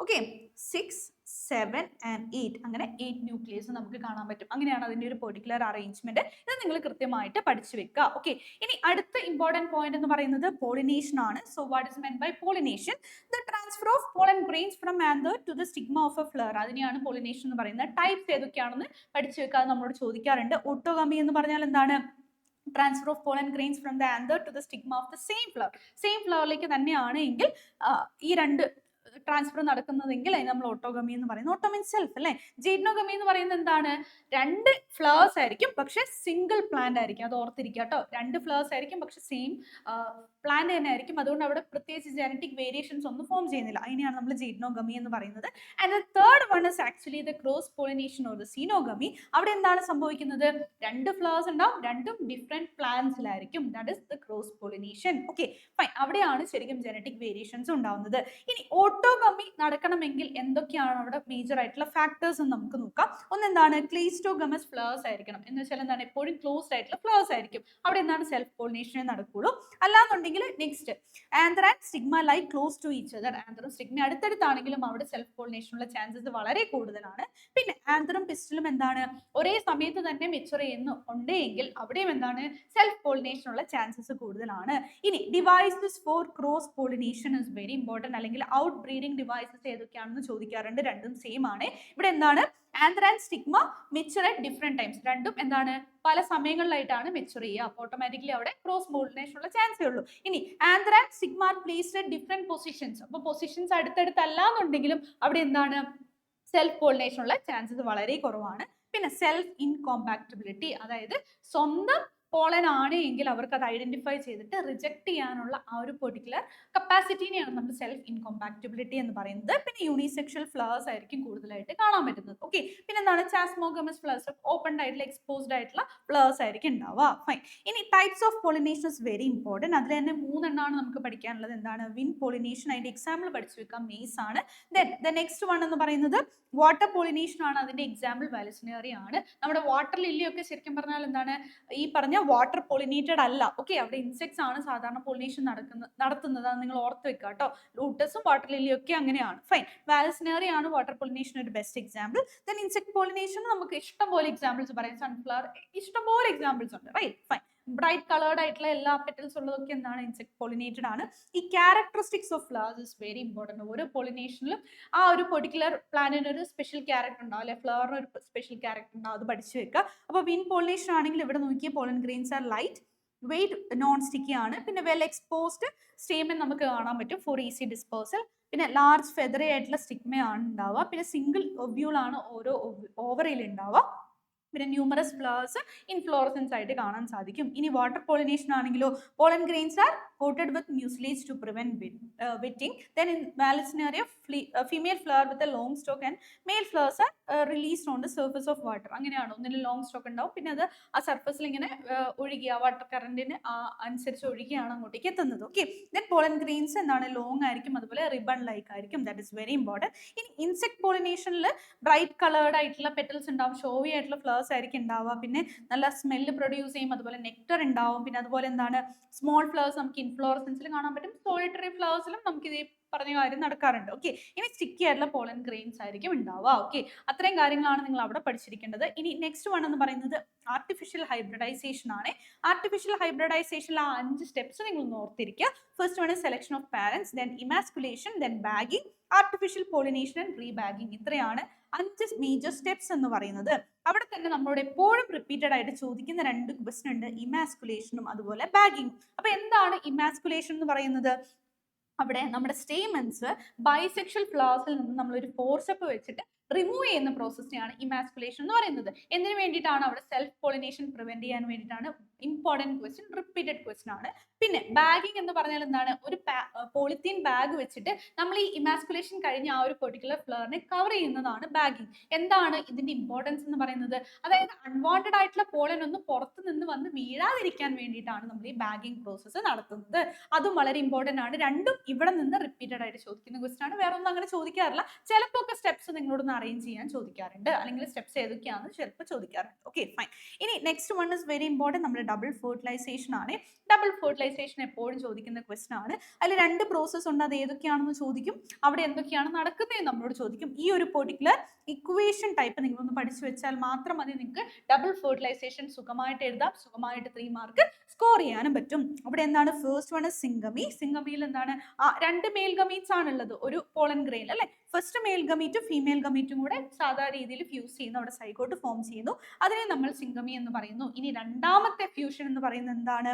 ഓക്കെ 6 7 and 8 അങ്ങനെ 8 ന്യൂക്ലിയസ് നമുക്ക് കാണാൻ പറ്റും. അങ്ങനെയാണ് അതിന്റെ ഒരു പെർട്ടിക്കുലർ അറേഞ്ച്മെന്റ്. ഇത് നിങ്ങൾ കൃത്യമായിട്ട് പഠിച്ചു വെക്കുക. ഓക്കെ, ഇനി അടുത്ത ഇമ്പോർട്ടന്റ് പോയിന്റ് എന്ന് പറയുന്നത് പോളിനേഷൻ ആണ്. So what is meant by pollination? The transfer of pollen grains from anther to the stigma of a flower. അതിനെയാണ് പോളിനേഷൻ എന്ന് പറയുന്നത്. ടൈപ്സ് ഏതൊക്കെയാണെന്ന് പഠിച്ചു വെക്കുക, നമ്മളോട് ചോദിക്കാറുണ്ട്. ഓട്ടോഗമി എന്ന് പറഞ്ഞാൽ എന്താണ്? Transfer of pollen grains from the anther to the stigma of the same flower. Same ഫ്ലവറിലേക്ക് തന്നെയാണ് എങ്കിൽ ഈ 2 ട്രാൻസ്ഫർ നടക്കുന്നതെങ്കിൽ അതിന് നമ്മൾ ഓട്ടോഗമി എന്ന് പറയുന്നത്. ഓട്ടോ മീൻസ് സെൽഫ് അല്ലേ. ജെയ്നോഗമി എന്ന് പറയുന്നത് എന്താണ്? 2 ഫ്ലവേഴ്സ് ആയിരിക്കും, പക്ഷെ സിംഗിൾ പ്ലാന്റ് ആയിരിക്കും. അത് ഓർത്തിരിക്കുക കേട്ടോ. 2 ഫ്ലവേഴ്സ് ആയിരിക്കും, പക്ഷെ സെയിം പ്ലാന്റ് തന്നെ ആയിരിക്കും. അതുകൊണ്ട് അവിടെ പ്രത്യേകിച്ച് ജനറ്റിക് വേരിയേഷൻസ് ഒന്നും ഫോം ചെയ്യുന്നില്ല. അതിനെയാണ് നമ്മൾ ജെയ്നോഗമി എന്ന് പറയുന്നത്. And the third one is actually the cross pollination or the xenogamy. അവിടെ എന്താണ് സംഭവിക്കുന്നത്? 2 ഫ്ലവേഴ്സ് ഉണ്ടാവും, 2ഉം ഡിഫറെന്റ് പ്ലാന്റ്സിലായിരിക്കും. That is the cross pollination. Okay, fine. അവിടെയാണ് ശരിക്കും ജനറ്റിക് വേരിയേഷൻസ് ഉണ്ടാവുന്നത്. ഇനി ഓട്ടോഗമി നടക്കണമെങ്കിൽ എന്തൊക്കെയാണ് അവിടെ മേജർ ആയിട്ടുള്ള ഫാക്ടേഴ്സ് എന്ന് നമുക്ക് നോക്കാം. ഒന്നെന്താണ്? ക്ലീസ്റ്റോഗമസ് ഫ്ലവേഴ്സ് ആയിരിക്കണം. എന്ന് വെച്ചാൽ എന്താണ്? എപ്പോഴും ക്ലോസ്ഡ് ആയിട്ടുള്ള ഫ്ലവേഴ്സ് ആയിരിക്കും. അവിടെ എന്താണ്? സെൽഫ് പോളിനേഷനെ നടക്കുള്ളൂ. അല്ലാന്നുണ്ടെങ്കിൽ next anther and stigma lie close to each other. ആന്തറും സ്റ്റിഗ്മ അടുത്തടുത്താണെങ്കിലും അവിടെ സെൽഫ് പോളിനേഷനുള്ള ചാൻസസ് വളരെ കൂടുതലാണ്. പിന്നെ ആന്തറും പിസ്റ്റലും എന്താണ്? ഒരേ സമയത്ത് തന്നെ മെച്ചുർ ചെയ്യുന്നുണ്ടെങ്കിൽ അവിടെയും എന്താണ്? സെൽഫ് പോളിനേഷനുള്ള ചാൻസസ് കൂടുതലാണ്. ഇനി devices for cross pollination is very important. അല്ലെങ്കിൽ ഔട്ട് ബ്രീഡിംഗ് ഡിവൈസസ് ഏതൊക്കെയാണെന്ന് ചോദിക്കാറുണ്ട്. രണ്ടും സെയിം ആണ്. ഇവിടെ എന്താണ്? Anther and stigma mature at different times. രണ്ടും എന്താണ്? പല സമയങ്ങളിലായിട്ടാണ് മെച്ചുർ ചെയ്യുക. അപ്പോൾ ഓട്ടോമാറ്റിക്കലി അവിടെ ക്രോസ് പോളിനേഷനുള്ള ചാൻസേ ഉള്ളൂ. ഇനി anther and stigma are placed at different positions. അപ്പോൾ പൊസിഷൻസ് അടുത്തടുത്തല്ല എന്നുണ്ടെങ്കിലും അവിടെ എന്താണ്? സെൽഫ് പോളിനേഷനുള്ള ചാൻസസ് വളരെ കുറവാണ്. പിന്നെ സെൽഫ് ഇൻകോമ്പാക്റ്റബിലിറ്റി, അതായത് സ്വന്തം പോളൻ ആണ് എങ്കിൽ അവർക്ക് അത് ഐഡന്റിഫൈ ചെയ്തിട്ട് റിജക്ട് ചെയ്യാനുള്ള ആ ഒരു പെർട്ടിക്കുലർ കപ്പാസിറ്റിനെയാണ് നമ്മൾ സെൽഫ് ഇൻകോമ്പാക്റ്റബിലിറ്റി എന്ന് പറയുന്നത്. പിന്നെ യൂണിസെക്ഷൽ ഫ്ലവേഴ്സ് ആയിരിക്കും കൂടുതലായിട്ട് കാണാൻ പറ്റുന്നത്. ഓക്കെ, പിന്നെ എന്താണ് ചാസ്മോഗമസ് ഫ്ലവേഴ്സ്, ഓപ്പൺ ആയിട്ടുള്ള എക്സ്പോസ്ഡ് ആയിട്ടുള്ള ഫ്ലവേഴ്സ് ആയിരിക്കും ഉണ്ടാവുക. ഫൈൻ. ഇനി types of pollination is very important. അതിൽ തന്നെ 3 എണ്ണമാണ് നമുക്ക് പഠിക്കാനുള്ളത്. എന്താണ്? വിൻഡ് പോളിനേഷൻ, അതിന്റെ എക്സാമ്പിൾ പഠിച്ചു വെക്കാം, മെയ്സ് ആണ്. ദെൻ നെക്സ്റ്റ് വൺ എന്ന് പറയുന്നത് വാട്ടർ പോളിനേഷൻ ആണ്. അതിന്റെ എക്സാമ്പിൾ വാലിസ്നേറി ആണ്. നമ്മുടെ വാട്ടർ ലില്ലി ഒക്കെ ശരിക്കും പറഞ്ഞാൽ എന്താണ്, ഈ പറഞ്ഞ വാട്ടർ പോളിനേറ്റഡ് അല്ല. ഓക്കെ, അവിടെ ഇൻസെക്ട്സ് ആണ് സാധാരണ പോളിനേഷൻ നടത്തുന്നത്. അത് നിങ്ങൾ ഓർത്ത് വെക്കുക കേട്ടോ. ലൂട്ടസും വാട്ടർ ലില്ലിയും ഒക്കെ അങ്ങനെയാണ്. ഫൈൻ. വാലിസ്നേറി ആണ് വാട്ടർ പോളിനേഷൻ ഒരു best example. Then insect pollination നമുക്ക് ഇഷ്ടംപോലെ എക്സാമ്പിൾസ് പറയാം. സൺഫ്ലവർ, ഇഷ്ടംപോലെ എക്സാമ്പിൾസ് ഉണ്ട്. Right, fine. ബ്രൈറ്റ് കളേർഡ് ആയിട്ടുള്ള എല്ലാ പെറ്റൽസ് ഉള്ളതൊക്കെ എന്താണ്, ഇൻസെക്ട് പോളിനേറ്റഡ് ആണ്. ഈ characteristics of flowers is very important. ഓരോ പോളിനേഷനിലും ആ ഒരു പെർട്ടിക്കുലർ പ്ലാന്റിന് ഒരു സ്പെഷ്യൽ ക്യാരക്ടർ ഉണ്ടാവും, അല്ലെ ഫ്ലവറിന് ഒരു സ്പെഷ്യൽ ക്യാരക്ടർ ഉണ്ടാവും. അത് പഠിച്ചു വെക്കുക. അപ്പോൾ വിൻ പോളിനേഷൻ ആണെങ്കിൽ ഇവിടെ നോക്കിയ pollen grains are light weight, non sticky ആണ്. പിന്നെ വെൽ എക്സ്പോസ്ഡ് സ്റ്റേമൻ നമുക്ക് കാണാൻ പറ്റും ഫോർ ഈസി ഡിസ്പേഴ്സൽ. പിന്നെ ലാർജ് ഫെദറി ആയിട്ടുള്ള സ്റ്റിഗ്മയാണ് ഉണ്ടാവുക. പിന്നെ സിംഗിൾ ഒബ്യൂൾ ആണ് ഓരോ ഓവറിൽ ഉണ്ടാവുക. പിന്നെ ന്യൂമറസ് ഫ്ലവേഴ്സ് ഇൻഫ്ലോറസൻസ് ആയിട്ട് കാണാൻ സാധിക്കും. ഇനി വാട്ടർ പോളിനേഷൻ ആണെങ്കിലോ pollen grains R coated with mucilage to prevent wetting. Then in Vallisneria, female flower with a long stalk and male flowers are released on the surface of water. അങ്ങനെയാണ്. ഒന്നിന് ലോങ് സ്റ്റോക്ക് ഉണ്ടാവും, പിന്നെ അത് ആ സർഫസിൽ ഇങ്ങനെ ഒഴുകിയ വാട്ടർ കറന്റിന് അനുസരിച്ച് ഒഴുകിയാണ് അങ്ങോട്ടേക്ക് എത്തുന്നത്. ഓക്കെ, ദെൻ പോളൻ ഗ്രെയിൻസ് എന്താണ്, ലോങ് ആയിരിക്കും, അതുപോലെ റിബൺ ലൈക്ക് ആയിരിക്കും. That is very important. ഇനി ഇൻസെക്ട് പോളിനേഷനിൽ ബ്രൈറ്റ് കളേർഡ് ആയിട്ടുള്ള പെറ്റൽസ് ഉണ്ടാവും, ഷോവി ആയിട്ടുള്ള ഫ്ലവേഴ്സ് ആയിരിക്കും ഉണ്ടാവുക. പിന്നെ നല്ല സ്മെല്ല് പ്രൊഡ്യൂസ് ചെയ്യും, അതുപോലെ നെക്ടർ ഉണ്ടാവും. പിന്നെ അതുപോലെ എന്താണ്, സ്മോൾ ഫ്ലവേഴ്സ് നമുക്ക് ഇൻഫ്ലോറസൻസിൽ കാണാൻ പറ്റും. സോളിറ്ററി ഫ്ലവേഴ്സിലും നമുക്ക് ഇത് പറഞ്ഞ കാര്യം നടക്കാറുണ്ട്. ഓക്കെ, ഇനി സ്റ്റിക്കി ആയിട്ടുള്ള പോളൻ ഗ്രെയിൻസ് ആയിരിക്കും ഉണ്ടാവുക. ഓക്കെ, അത്രയും കാര്യങ്ങളാണ് നിങ്ങൾ അവിടെ പഠിച്ചിരിക്കേണ്ടത്. ഇനി നെക്സ്റ്റ് വൺ എന്ന് പറയുന്നത് ആർട്ടിഫിഷ്യൽ ഹൈബ്രിഡൈസേഷൻ ആണ്. ആർട്ടിഫിഷ്യൽ ഹൈബ്രിഡൈസേഷനിൽ ആ 5 സ്റ്റെപ്സ് നിങ്ങൾ ഒന്ന് ഓർത്തിരിക്കുക. First one selection of parents, then emasculation, then bagging, artificial pollination and rebagging. ഇത്രയാണ് 5 മേജർ സ്റ്റെപ്സ് എന്ന് പറയുന്നത്. അവിടെ തന്നെ നമ്മളോട് എപ്പോഴും റിപ്പീറ്റഡ് ആയിട്ട് ചോദിക്കുന്ന 2 ക്വസ്റ്റ്യൻ ഉണ്ട്, ഇമാസ്കുലേഷനും അതുപോലെ ബാഗിംഗ്. അപ്പൊ എന്താണ് ഇമാസ്കുലേഷൻ എന്ന് പറയുന്നത്? അവിടെ നമ്മുടെ സ്റ്റേമൻസ് ബൈസെക്ഷൽ ഫ്ലവേഴ്സിൽ നിന്ന് നമ്മളൊരു ഫോർസെപ്പ് വെച്ചിട്ട് റിമൂവ് ചെയ്യുന്ന പ്രോസസ്സിനെയാണ് ഇമാസ്കുലേഷൻ എന്ന് പറയുന്നത്. എന്തിനു വേണ്ടിയിട്ടാണ്? അവിടെ സെൽഫ് പോളിനേഷൻ പ്രിവെന്റ് ചെയ്യാൻ വേണ്ടിയിട്ടാണ്. ഇമ്പോർട്ടൻറ്റ് ക്വസ്റ്റ്യൻ, റിപ്പീറ്റഡ് ക്വസ്റ്റ്യൻ ആണ്. പിന്നെ ബാഗിംഗ് എന്ന് പറഞ്ഞാൽ എന്താണ്? ഒരു പോളിത്തീൻ ബാഗ് വെച്ചിട്ട് നമ്മൾ ഈ ഇമാസ്കുലേഷൻ കഴിഞ്ഞ ആ ഒരു പെർട്ടിക്കുലർ ഫ്ലവറിനെ കവർ ചെയ്യുന്നതാണ് ബാഗിംഗ്. എന്താണ് ഇതിന്റെ ഇമ്പോർട്ടൻസ് എന്ന് പറയുന്നത്? അതായത് അൺവാണ്ടഡ് ആയിട്ടുള്ള പോളൻ ഒന്നും പുറത്ത് നിന്ന് വന്ന് വീഴാതിരിക്കാൻ വേണ്ടിയിട്ടാണ് നമ്മൾ ഈ ബാഗിംഗ് പ്രോസസ്സ് നടത്തുന്നത്. അതും വളരെ ഇമ്പോർട്ടൻ്റ് ആണ്. രണ്ടും ഇവിടെ നിന്ന് റിപ്പീറ്റഡ് ആയിട്ട് ചോദിക്കുന്ന ക്വസ്റ്റ്യൻ ആണ്. വേറെ ഒന്നും അങ്ങനെ ചോദിക്കാറില്ല. ചിലപ്പോൾ ഒക്കെ സ്റ്റെപ്സ് നിങ്ങളോടൊന്ന് അറേഞ്ച് ചെയ്യാൻ ചോദിക്കാറുണ്ട്, അല്ലെങ്കിൽ സ്റ്റെപ്സ് ഏതൊക്കെയാണെന്ന് ചിലപ്പോൾ ചോദിക്കാറുണ്ട്. Okay, fine. ഇനി next one is very important, നമ്മുടെ ഡബിൾ ഫെർട്ടിലൈസേഷൻ ആണ്. ഡബിൾ ഫെർട്ടിലൈസേഷൻ എപ്പോഴും ചോദിക്കുന്ന ക്വസ്റ്റ്യൻ ആണ്. അതിൽ 2 പ്രോസസ്സ് ഉണ്ട്, അത് ഏതൊക്കെയാണെന്ന് ചോദിക്കും. അവിടെ എന്തൊക്കെയാണ് നടക്കുന്നത് നമ്മളോട് ചോദിക്കും. ഈ ഒരു പെർട്ടിക്കുലർ ഇക്വേഷൻ ടൈപ്പ് നിങ്ങളൊന്ന് പഠിച്ചു വെച്ചാൽ മാത്രം മതി നിങ്ങൾക്ക് ഡബിൾ ഫെർട്ടിലൈസേഷൻ സുഖമായിട്ട് എഴുതാം, സുഖമായിട്ട് 3 മാർക്ക് സ്കോർ ചെയ്യാനും പറ്റും. അവിടെ എന്താണ്? First one syngamy. സിംഗമിയിൽ എന്താണ്? 2 മെയിൽ ഗമീറ്റ്സ് ആണുള്ളത് ഒരു പോളൻ ഗ്രെയിൻ, അല്ലെ? ഫസ്റ്റ് മെയിൽ ഗമീറ്റും ഫീമെയിൽ ഗമീറ്റും കൂടെ സാധാരണ രീതിയിൽ ഫ്യൂസ് ചെയ്യുന്നു, അവിടെ സൈഗോട്ട് ഫോം ചെയ്യുന്നു. അതിനെ നമ്മൾ സിംഗമി എന്ന് പറയുന്നു. ഇനി രണ്ടാമത്തെ ഫ്യൂഷൻ എന്ന് പറയുന്നത് എന്താണ്?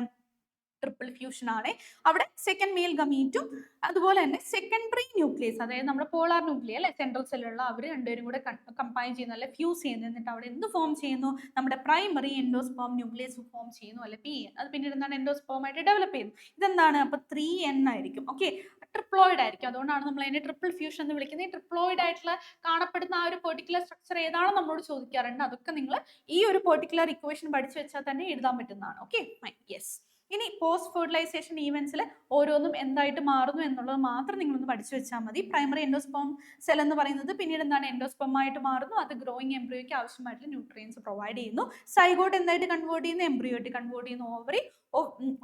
ട്രിപ്പിൾ ഫ്യൂഷൻ ആണ്. അവിടെ സെക്കൻഡ് മെയിൽ ഗമീറ്റും അതുപോലെ തന്നെ സെക്കൻഡറി ന്യൂക്ലിയസ്, അതായത് നമ്മുടെ പോളാർ ന്യൂക്ലിയ, അല്ലെ, സെൻട്രൽ സെല്ലുള്ള അവർ രണ്ടുപേരും കൂടെ കമ്പൈൻ ചെയ്യുന്നു, അല്ലെ ഫ്യൂസ് ചെയ്യുന്നു. എന്നിട്ട് അവിടെ എന്ത് ഫോം ചെയ്യുന്നു? നമ്മുടെ പ്രൈമറി എൻഡോസ്പേം ന്യൂക്ലിയസ് ഫോം ചെയ്യുന്നു, അല്ലെ PN. അത് പിന്നീട് എന്താണ്? എൻഡോസ്പേം ആയിട്ട് ഡെവലപ്പ് ചെയ്യുന്നു. ഇതെന്താണ്? അപ്പൊ 3N ആയിരിക്കും. ഓക്കെ, ട്രിപ്ലോയിഡ് ആയിരിക്കും. അതുകൊണ്ടാണ് നമ്മൾ അതിനെ ട്രിപ്പിൾ ഫ്യൂഷൻ എന്ന് വിളിക്കുന്നത്. ഈ ട്രിപ്ലോയിഡ് ആയിട്ടുള്ള കാണപ്പെടുന്ന ആ ഒരു പെർട്ടിക്കുലർ സ്ട്രക്ചർ ഏതാണെന്ന് നമ്മളോട് ചോദിക്കാറുണ്ട്. അതൊക്കെ നിങ്ങൾ ഈ ഒരു പെർട്ടിക്കുലർ ഇക്വേഷൻ പഠിച്ചു വെച്ചാൽ തന്നെ എഴുതാൻ പറ്റുന്നതാണ്. Okay, yes. ഇനി പോസ്റ്റ് ഫെർട്ടിലൈസേഷൻ ഈവൻസിൽ ഓരോന്നും എന്തായിട്ട് മാറുന്നു എന്നുള്ളത് മാത്രം നിങ്ങളൊന്ന് പഠിച്ചു വെച്ചാൽ മതി. പ്രൈമറി എൻഡോസ്പേം സെൽ എന്ന് പറയുന്നത് പിന്നീട് എന്താണ്? എൻഡോസ്പേം ആയിട്ട് മാറുന്നു. അത് ഗ്രോയിങ് എംബ്രിയോയ്ക്ക് ആവശ്യമായിട്ടുള്ള ന്യൂട്രിയൻസ് പ്രൊവൈഡ് ചെയ്യുന്നു. സൈഗോട്ട് എന്തായിട്ട് കൺവേർട്ട് ചെയ്യുന്നു? എംബ്രിയോയിട്ട് കൺവേർട്ട് ചെയ്യുന്നു.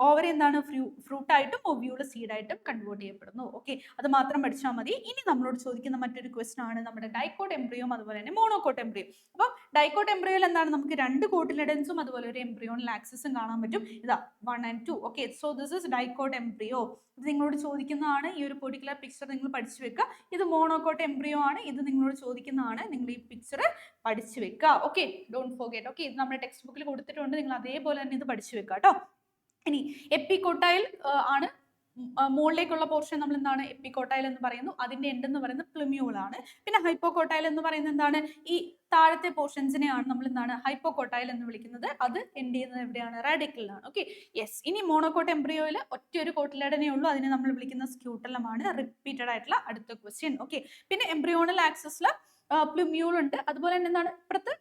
ഓവറി എന്താണ്? ഫ്രൂട്ടായിട്ടും ഒവ്യൂള് സീഡായിട്ടും കൺവേർട്ട് ചെയ്യപ്പെടുന്നു. ഓക്കെ, അത് മാത്രം പഠിച്ചാൽ മതി. ഇനി നമ്മളോട് ചോദിക്കുന്ന മറ്റൊരു ക്വസ്റ്റൻ ആണ് നമ്മുടെ ഡൈക്കോട്ട് എംബ്രിയോം അതുപോലെ തന്നെ മോണോകോട്ട് എംബ്രിയോ. അപ്പം ഡൈക്കോട്ട് എംബ്രിയോയിൽ എന്താണ്? നമുക്ക് 2 കോട്ടിലിഡൻസും അതുപോലെ ഒരു എംബ്രിയോണിൽ ആക്സിസും കാണാൻ പറ്റും. ഇതാ 1 and 2. Okay, so this is dicot embryo. ഇത് നിങ്ങളോട് ചോദിക്കുന്നതാണ്. ഈ ഒരു പെർട്ടിക്കുലർ പിക്ചർ നിങ്ങൾ പഠിച്ചു വെക്കുക. ഇത് മോണോകോട്ട് എംബ്രിയോ ആണ്. ഇത് നിങ്ങളോട് ചോദിക്കുന്നതാണ്. നിങ്ങൾ ഈ പിക്ചർ പഠിച്ചു വെക്കുക. Okay, don't forget. ഓക്കെ, ഇത് നമ്മുടെ ടെക്സ്റ്റ് ബുക്കിൽ കൊടുത്തിട്ടുണ്ട്. നിങ്ങൾ അതേപോലെ തന്നെ ഇത് പഠിച്ചു വെക്കുക കേട്ടോ. ഇനി എപ്പികോട്ടൈൽ ആണ് മുകളിലേക്കുള്ള പോർഷൻ നമ്മൾ എന്താണ് എപ്പിക്കോട്ടൈൽ എന്ന് പറയുന്നു, അതിന്റെ എൻഡ് എന്ന് പറയുന്നത് പ്ലുമ്യൂൾ ആണ്. പിന്നെ ഹൈപ്പോകോട്ടൈൽ എന്ന് പറയുന്നത് എന്താണ്, ഈ താഴത്തെ പോർഷൻസിനെയാണ് നമ്മൾ എന്താണ് ഹൈപ്പോകോട്ടൈൽ എന്ന് വിളിക്കുന്നത്. അത് എൻഡ് ചെയ്യുന്നത് എവിടെയാണ്, റാഡിക്കലിലാണ്. Okay, yes. ഇനി മോണോകോട്ട് എംബ്രിയോയിൽ ഒറ്റ ഒരു കോട്ടിലേഡനേ ഉള്ളൂ, അതിനെ നമ്മൾ വിളിക്കുന്ന സ്ക്യൂട്ടലമാണ്. റിപ്പീറ്റഡ് ആയിട്ടുള്ള അടുത്ത ക്വസ്റ്റ്യൻ. ഓക്കെ, പിന്നെ എംബ്രിയോണൽ ആക്സിസിൽ പ്ലുമ്യൂൾ ഉണ്ട്, അതുപോലെ തന്നെ എന്താണ് ഇപ്പുറത്ത്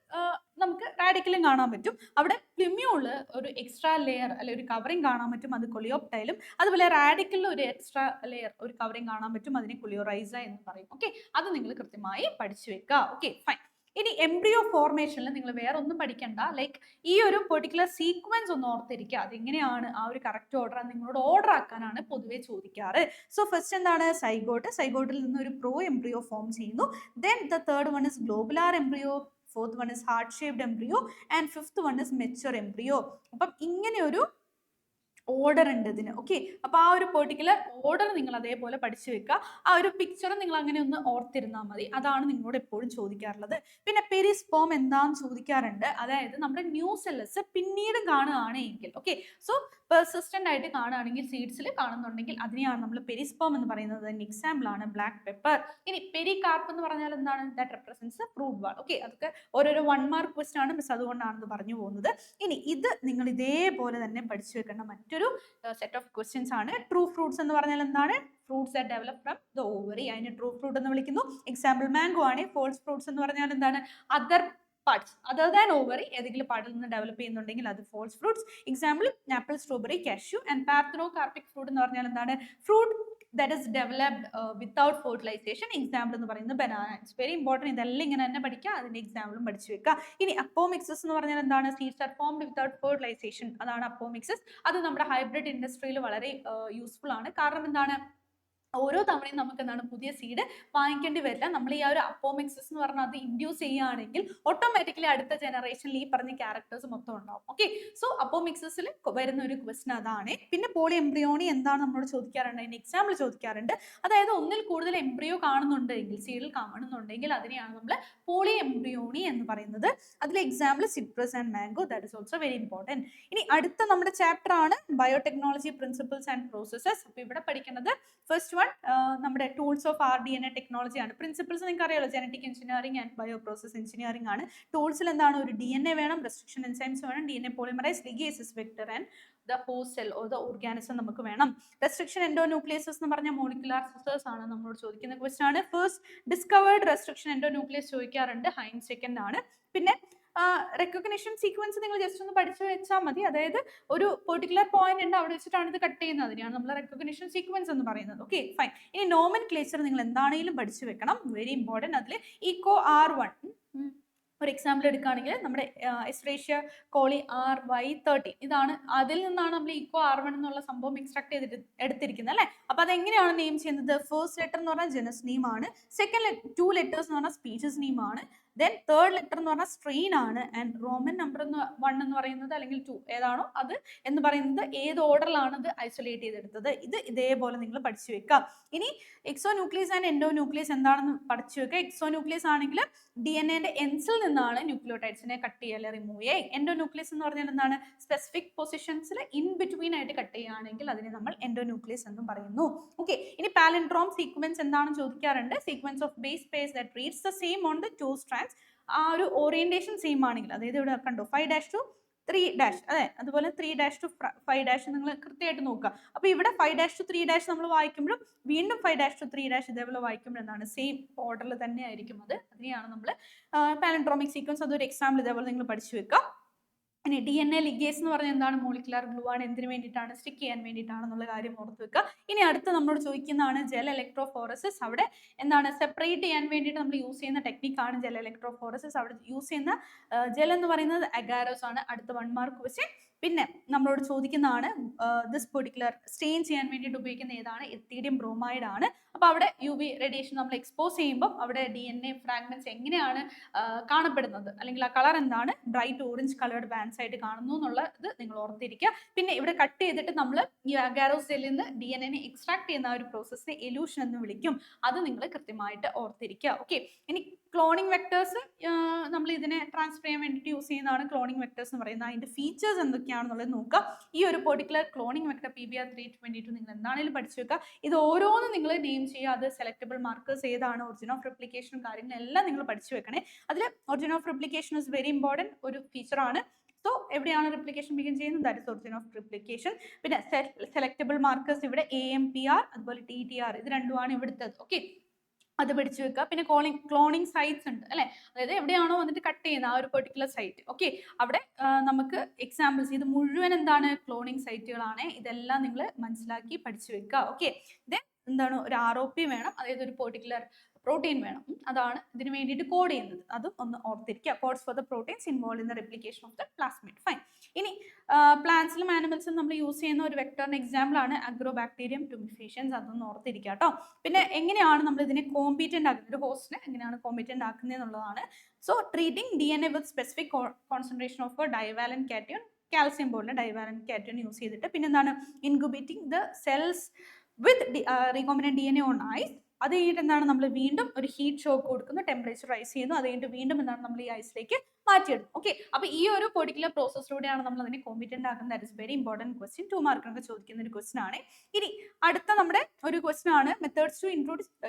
നമുക്ക് റാഡിക്കലും കാണാൻ പറ്റും. അവിടെ പ്ലുമ്യൂള് ഒരു എക്സ്ട്രാ ലെയർ അല്ലെ ഒരു കവറിങ് കാണാൻ പറ്റും, അത് കൊളിയോപ്റ്റൈലും. അതുപോലെ റാഡിക്കലിൽ ഒരു എക്സ്ട്രാ ലെയർ ഒരു കവറിങ് കാണാൻ പറ്റും, അതിനെ കൊളിയോറൈസ എന്ന് പറയും. ഓക്കെ, അത് നിങ്ങൾ കൃത്യമായി പഠിച്ചു വെക്കുക. Okay, fine. ഇനി എംബ്രിയോ ഫോർമേഷനിൽ നിങ്ങൾ വേറെ ഒന്നും പഠിക്കണ്ട, ലൈക്ക് ഈ ഒരു പെർട്ടിക്കുലർ സീക്വൻസ് ഒന്ന് ഓർത്തിരിക്കുക. അതെങ്ങനെയാണ് ആ ഒരു കറക്റ്റ് ഓർഡർ നിങ്ങളോട് ഓർഡർ ആക്കാനാണ് പൊതുവെ ചോദിക്കാറ്. സോ ഫസ്റ്റ് എന്താണ് സൈഗോട്ട്, സൈഗോട്ടിൽ നിന്ന് ഒരു പ്രോ എംബ്രിയോ ഫോം ചെയ്യുന്നു. Then the third one is globular embryo, fourth one is heart shaped embryo and fifth one is mature embryo. അപ്പം ഇങ്ങനെ ഒരു ഓർഡർ ഉണ്ട് ഇതിന്. ഓക്കെ, അപ്പൊ ആ ഒരു പെർട്ടിക്കുലർ ഓർഡർ നിങ്ങൾ അതേപോലെ പഠിച്ചു വെക്കുക. ആ ഒരു പിക്ചർ നിങ്ങൾ അങ്ങനെ ഒന്ന് ഓർത്തിരുന്നാൽ മതി. അതാണ് നിങ്ങളോട് എപ്പോഴും ചോദിക്കാറുള്ളത്. പിന്നെ പെരിസ്പോം എന്താന്ന് ചോദിക്കാറുണ്ട്, അതായത് നമ്മുടെ ന്യൂ സെല്ലസ് പിന്നീട് കാണുകയാണെങ്കിൽ, ഓക്കെ, സോ പെർസിസ്റ്റന്റ് ആയിട്ട് കാണുകയാണെങ്കിൽ സീഡ്സിൽ കാണുന്നുണ്ടെങ്കിൽ അതിനെയാണ് നമ്മൾ പെരിസ്പോം എന്ന് പറയുന്നത്. എക്സാമ്പിൾ ആണ് ബ്ലാക്ക് പെപ്പർ. ഇനി പെരികാർപ്പ് എന്ന് പറഞ്ഞാൽ എന്താണ്, that represents fruit wall. Okay, അതൊക്കെ ഓരോരോ 1 മാർക്ക് ക്വസ്റ്റ്യൻ ആണ്, മിസ് അതുകൊണ്ടാണ് പറഞ്ഞു പോകുന്നത്. ഇനി ഇത് നിങ്ങൾ ഇതേപോലെ തന്നെ പഠിച്ചു വെക്കേണ്ട മറ്റൊരു സെറ്റ് ഓഫ് ക്വസ്റ്റ്യൻസ് ആണ്. ട്രൂ ഫ്രൂട്ട്സ് എന്ന് പറഞ്ഞാൽ എന്താണ്, fruits that develop from the ovary, അതിനെ ട്രൂ ഫ്രൂട്ട് എന്ന് വിളിക്കുന്നു. എക്സാമ്പിൾ മാംഗോ ആണ്. ഫോൾസ് ഫ്രൂട്ട്സ് എന്ന് പറഞ്ഞാൽ എന്താണ്, other parts other than ovary ഏതെങ്കിലും പാർട്ടിൽ നിന്ന് ഡെവലപ്പ് ചെയ്യുന്നുണ്ടെങ്കിൽ അത് false fruits. Example apple, strawberry, cashew. And parthenocarpic fruit എന്ന് പറഞ്ഞാൽ എന്താണ്, fruit that is developed without fertilization. Example എന്ന് പറയുന്നത് ബനാന. ഇറ്റ്സ് വെരി ഇമ്പോർട്ടൻറ്റ്, ഇതെല്ലാം ഇങ്ങനെ തന്നെ പഠിക്കുക, അതിന്റെ എക്സാമ്പിളും പഠിച്ചു വെക്കുക. ഇനി അപ്പോമിക്സസ് എന്ന് പറഞ്ഞാൽ എന്താണ്, seeds are formed without fertilization, അതാണ് അപ്പോമിക്സസ്. അത് നമ്മുടെ ഹൈബ്രിഡ് ഇൻഡസ്ട്രിയിൽ വളരെ യൂസ്ഫുൾ ആണ്. കാരണം എന്താണ്, ഓരോ തവണയും നമുക്ക് എന്താണ് പുതിയ സീഡ് വാങ്ങിക്കേണ്ടി വരില്ല. നമ്മൾ ഈ ആ ഒരു അപ്പോമിക്സസ് എന്ന് പറഞ്ഞാൽ അത് ഇൻഡ്യൂസ് ചെയ്യുകയാണെങ്കിൽ ഓട്ടോമാറ്റിക്കലി അടുത്ത ജനറേഷനിൽ ഈ പറഞ്ഞ ക്യാരക്ടേഴ്സ് മൊത്തം ഉണ്ടാവും. ഓക്കെ, സോ അപ്പോമിക്സസിൽ വരുന്ന ഒരു ക്വസ്റ്റൻ അതാണ്. പിന്നെ പോളി എംബ്രിയോണി എന്താണ് നമ്മളോട് ചോദിക്കാറുണ്ട്, അതിന് എക്സാമ്പിൾ ചോദിക്കാറുണ്ട്. അതായത് ഒന്നിൽ കൂടുതൽ എംബ്രിയോ കാണുന്നുണ്ടെങ്കിൽ, സീഡിൽ കാണുന്നുണ്ടെങ്കിൽ അതിനെയാണ് നമ്മൾ പോളി എംബ്രിയോണി എന്ന് പറയുന്നത്. അതിൽ example citrus and mango, that is also very important. ഇനി അടുത്ത നമ്മുടെ ചാപ്റ്റർ ആണ് ബയോടെക്നോളജി പ്രിൻസിപ്പിൾസ് ആൻഡ് പ്രോസസ്സസ്. അപ്പോൾ ഇവിടെ പഠിക്കുന്നത് ഫസ്റ്റ് നമ്മുടെ ടൂൾസ് ഓഫ് RDNA ടെക്നോളജി ആണ്. പ്രിൻസിപ്പിൾസ് നിങ്ങൾക്ക് അറിയാലോ, genetic engineering and bio process engineering ആണ്. ടൂൾസിൽ എന്താണ്, ഒരു DNA വേണം, റെസ്ട്രിക്ഷൻ എൻസൈംസ് വേണം, DNA polymerase, ligases, vector and the host cell or the organism നമുക്ക് വേണം. റെസ്ട്രിക്ഷൻ എൻഡോന്യൂക്ലിയസസ് എന്ന് പറഞ്ഞ മോളിക്കുലാർ സിസ്റ്റേഴ്സ് ആണ് നമ്മളോട് ചോദിക്കുന്ന ക്വസ്റ്റൻ ആണ്. ഫസ്റ്റ് ഡിസ്കവേർഡ് റെസ്ട്രിക്ഷൻ എൻഡോന്യൂക്ലിയസ് ചോദിക്കാറുണ്ട്, ഹൈൻസ് സെക്കൻഡ് ആണ്. പിന്നെ റെക്കഗ്നിഷൻ സീക്വൻസ് നിങ്ങൾ ജസ്റ്റ് ഒന്ന് പഠിച്ചു വെച്ചാൽ മതി. അതായത് ഒരു പെർട്ടിക്കുലർ പോയിന്റ് ഉണ്ട്, അവിടെ വെച്ചിട്ടാണ് ഇത് കട്ട് ചെയ്യുന്നത്, അതിനാണ് നമ്മൾ റെക്കഗ്നിഷൻ സീക്വൻസ് എന്ന് പറയുന്നത്. Okay, fine. ഇനി നോമൻക്ലേച്ചർ നിങ്ങൾ എന്താണെങ്കിലും പഠിച്ചു വെക്കണം, വെരി ഇമ്പോർട്ടൻറ്റ്. അതിൽ ഈക്കോ R1 ഒരു എക്സാമ്പിൾ എടുക്കുകയാണെങ്കിൽ നമ്മുടെ എസ്ട്രേഷ്യ കോളി RY13 ഇതാണ്, അതിൽ നിന്നാണ് നമ്മൾ ഈക്കോ R1 എന്നുള്ള സംഭവം എക്സ്ട്രാക്ട് ചെയ്തിട്ട് എടുത്തിരിക്കുന്നത് അല്ലേ. അപ്പൊ അതെങ്ങനെയാണ് നെയിം ചെയ്യുന്നത്, ഫസ്റ്റ് ലെറ്റർ എന്ന് പറഞ്ഞാൽ ജനസ് നെയിം ആണ്, സെക്കൻഡ് 2 ലെറ്റേഴ്സ് എന്ന് പറഞ്ഞാൽ സ്പീഷീസ് നെയിം ആണ്, ദെൻ തേർഡ് ലെറ്റർ എന്ന് പറഞ്ഞാൽ സ്ട്രെയിൻ ആണ്, ആൻഡ് റോമൻ നമ്പർ 1 എന്ന് പറയുന്നത് അല്ലെങ്കിൽ 2 ഏതാണോ അത് എന്ന് പറയുന്നത് ഏത് ഓർഡറിലാണ് അത് ഐസൊലേറ്റ് ചെയ്തെടുത്തത്. ഇത് ഇതേപോലെ നിങ്ങൾ പഠിച്ചു വെക്കുക. ഇനി എക്സോന്യൂക്ലിയസ് ആൻഡ് എൻഡോന്യൂക്ലിയസ് എന്താണെന്ന് പഠിച്ചു വെക്കുക. എക്സോന്യൂക്ലിയസ് ആണെങ്കിൽ DNA എൻസിൽ നിന്നാണ് ന്യൂക്ലിയോടൈഡ്സിനെ കട്ട് ചെയ്യുക, റിമൂവ് ചെയ്യുക. എൻഡോന്യൂക്ലിയസ് എന്ന് പറഞ്ഞാൽ എന്താണ്, സ്പെസിഫിക് പൊസിഷൻസിൽ ഇൻ ബിറ്റ്വീൻ ആയിട്ട് കട്ട് ചെയ്യുകയാണെങ്കിൽ അതിനെ നമ്മൾ എൻഡോന്യൂക്ലിയസ് എന്നും പറയുന്നു. ഓക്കെ, ഇനി പാലൻഡ്രോം സീക്വൻസ് എന്താണെന്ന് ചോദിക്കാറുണ്ട്. Sequence of base pairs that reads the same on the 2 strands. ആ ഒരു ഓറിയന്റേഷൻ സെയിം ആണെങ്കിൽ, അതായത് ഇവിടെ കണ്ടോ 5' to 3' അതെ, അതുപോലെ 3' to 5' നിങ്ങൾ കൃത്യമായിട്ട് നോക്കുക. അപ്പൊ ഇവിടെ 5' to 3' നമ്മൾ വായിക്കുമ്പോഴും വീണ്ടും 5' to 3' ഇതേപോലെ വായിക്കുമ്പോൾ എന്താണ്, സെയിം ഓർഡറിൽ തന്നെ ആയിരിക്കും അത്. അതിനെയാണ് നമ്മൾ പാലൻഡ്രോമിക് സീക്വൻസ്. അതൊരു എക്സാമ്പിൾ ഇതേപോലെ നിങ്ങൾ പഠിച്ചു വെക്കുക. ഇനി DNA ലിഗേസ് എന്ന് പറഞ്ഞാൽ എന്താണ്, മോളിക്കുലാർ ഗ്ലൂ ആണ്, എന്തിനു വേണ്ടിയിട്ടാണ്, സ്റ്റിക്ക് ചെയ്യാൻ വേണ്ടിയിട്ടാണെന്നുള്ള കാര്യം ഓർത്ത് വെക്കുക. ഇനി അടുത്ത് നമ്മളോട് ചോദിക്കുന്നതാണ് ജെൽ ഇലക്ട്രോഫോറസിസ്. അവിടെ എന്താണ്, സെപ്പറേറ്റ് ചെയ്യാൻ വേണ്ടിയിട്ട് നമ്മൾ യൂസ് ചെയ്യുന്ന ടെക്നിക്കാണ് ജെൽ ഇലക്ട്രോഫോറസിസ്. അവിടെ യൂസ് ചെയ്യുന്ന ജെൽ എന്ന് പറയുന്നത് അഗാരോസ് ആണ്. അടുത്ത 1 മാർക്ക് ക്വസ്റ്റ്യൻ. പിന്നെ നമ്മളോട് ചോദിക്കുന്നതാണ് ദിസ് പെർട്ടിക്കുലർ സ്റ്റെയിൻ ചെയ്യാൻ വേണ്ടിയിട്ട് ഉപയോഗിക്കുന്ന ഏതാണ്, എത്തീഡിയം ബ്രോമൈഡ് ആണ്. അപ്പോൾ അവിടെ UV റേഡിയേഷൻ നമ്മൾ എക്സ്പോസ് ചെയ്യുമ്പോൾ അവിടെ DNA ഫ്രാഗ്മെന്റ്സ് എങ്ങനെയാണ് കാണപ്പെടുന്നത്, അല്ലെങ്കിൽ ആ കളർ എന്താണ്, ബ്രൈറ്റ് ഓറഞ്ച് കളേർഡ് ബാൻഡ്സ് ആയിട്ട് കാണുന്നു എന്നുള്ളത് നിങ്ങൾ ഓർത്തിരിക്കുക. പിന്നെ ഇവിടെ കട്ട് ചെയ്തിട്ട് നമ്മൾ ഈ അഗാരോസ് ജെല്ലിൽ നിന്ന് DNA എക്സ്ട്രാക്ട് ചെയ്യുന്ന ഒരു പ്രോസസ്സിനെ എലൂഷൻ എന്ന് വിളിക്കും. അത് നിങ്ങൾ കൃത്യമായിട്ട് ഓർത്തിരിക്കുക. ഓക്കെ, ഇനി ക്ലോണിംഗ് വെക്ടേഴ്സ് നമ്മൾ ഇതിനെ ട്രാൻസ്ഫർ ചെയ്യാൻ വേണ്ടിയിട്ട് യൂസ് ചെയ്യുന്നതാണ് ക്ലോണിംഗ് വെക്ടേഴ്സ് എന്ന് പറയുന്നത്. അതിന്റെ ഫീച്ചേഴ്സ് എന്തൊക്കെയാണെന്നുള്ളത് നോക്കുക. ഈ ഒരു പെർട്ടിക്കുലർ ക്ലോണിംഗ് വെക്ടർ PBR322 നിങ്ങൾ എന്താണെങ്കിലും പഠിച്ചു വെക്കുക. ഇത് ഓരോന്നും നിങ്ങൾ നെയിം ചെയ്യുക. അത് സെലക്ടബിൾ മാർക്കേഴ്സ് ഏതാണ്, ഒറിജിൻ ഓഫ് റെപ്ലിക്കേഷൻ കാര്യങ്ങളെല്ലാം നിങ്ങൾ പഠിച്ചു വെക്കണേ. അതിൽ origin of replication is very important ഒരു ഫീച്ചറാണ്. സോ എവിടെയാണ് റെപ്ലിക്കേഷൻ ബിഗിൻ ചെയ്യുന്നത്, that is origin of replication. പിന്നെ സെലക്ടബിൾ മാർക്കേഴ്സ് ഇവിടെ AMPR അതുപോലെ TTR ഇത് രണ്ടുമാണ് ഇവിടുത്തത്. ഓക്കെ, അത് പഠിച്ചു വെക്കുക. പിന്നെ ക്ലോണിംഗ് സൈറ്റ്സ് ഉണ്ട് അല്ലെ, അതായത് എവിടെയാണോ വന്നിട്ട് കട്ട് ചെയ്യുന്ന ആ ഒരു പെർട്ടിക്കുലർ സൈറ്റ്. ഓക്കെ, അവിടെ നമുക്ക് എക്സാമ്പിൾസ് ഇത് മുഴുവൻ എന്താണ് ക്ലോണിംഗ് സൈറ്റുകളാണ്. ഇതെല്ലാം നിങ്ങൾ മനസ്സിലാക്കി പഠിച്ചു വെക്കുക. ഓക്കെ, ഇത് എന്താണ് ഒരു ROP വേണം, അതായത് ഒരു പെർട്ടിക്കുലർ പ്രോട്ടീൻ വേണം. അതാണ് ഇതിന് വേണ്ടിയിട്ട് കോഡ് ചെയ്യുന്നത്. അതും ഒന്ന് ഓർത്തിരിക്കുക. Codes for the proteins involve in the replication of the plasmid. Fine. ഇനി പ്ലാന്റ്സിലും ആനിമൽസിലും നമ്മൾ യൂസ് ചെയ്യുന്ന ഒരു വെക്ടറിന് എക്സാമ്പിൾ ആണ് അഗ്രോബാക്ടീരിയം ടുമിഫേഷ്യൻസ്. അതൊന്ന് ഓർത്തിരിക്കുക കേട്ടോ. പിന്നെ എങ്ങനെയാണ് നമ്മൾ ഇതിനെ കോമ്പീറ്റന്റ് ആക്കുന്നത്, ഒരു ഹോസ്റ്റിനെ എങ്ങനെയാണ് കോമ്പീറ്റന്റ് ആക്കുന്നത് എന്നുള്ളതാണ്. So treating DNA with specific concentration of divalent cation, calcium പോലുള്ള ഡൈവാലന്റ് കാറ്റയോൺ യൂസ് ചെയ്തിട്ട്. പിന്നെ എന്താണ് incubating the cells with recombinant DNA on ice. അത് കഴിഞ്ഞിട്ട് എന്താണ് നമ്മൾ വീണ്ടും ഒരു ഹീറ്റ് ഷോക്ക് കൊടുക്കുന്നു, ടെമ്പറേച്ചർ റൈസ് ചെയ്യുന്നു. അത് കഴിഞ്ഞിട്ട് വീണ്ടും എന്താണ് നമ്മൾ ഈ ഐസിലേക്ക് മാറ്റിയിടും. ഓക്കെ, അപ്പൊ ഈ ഒരു പെർട്ടിക്കുലർ പ്രോസസ്സിലൂടെയാണ് നമ്മൾ അതിനെ കോമ്പീറ്റന്റ് ആക്കുന്നത്. That is very important question, 2 മാർക്കിനൊക്കെ ചോദിക്കുന്ന ഒരു ക്വസ്റ്റ്യൻ ആണ്. ഇനി അടുത്ത നമ്മുടെ ഒരു ക്വസ്റ്റ്യൻ ആണ് methods to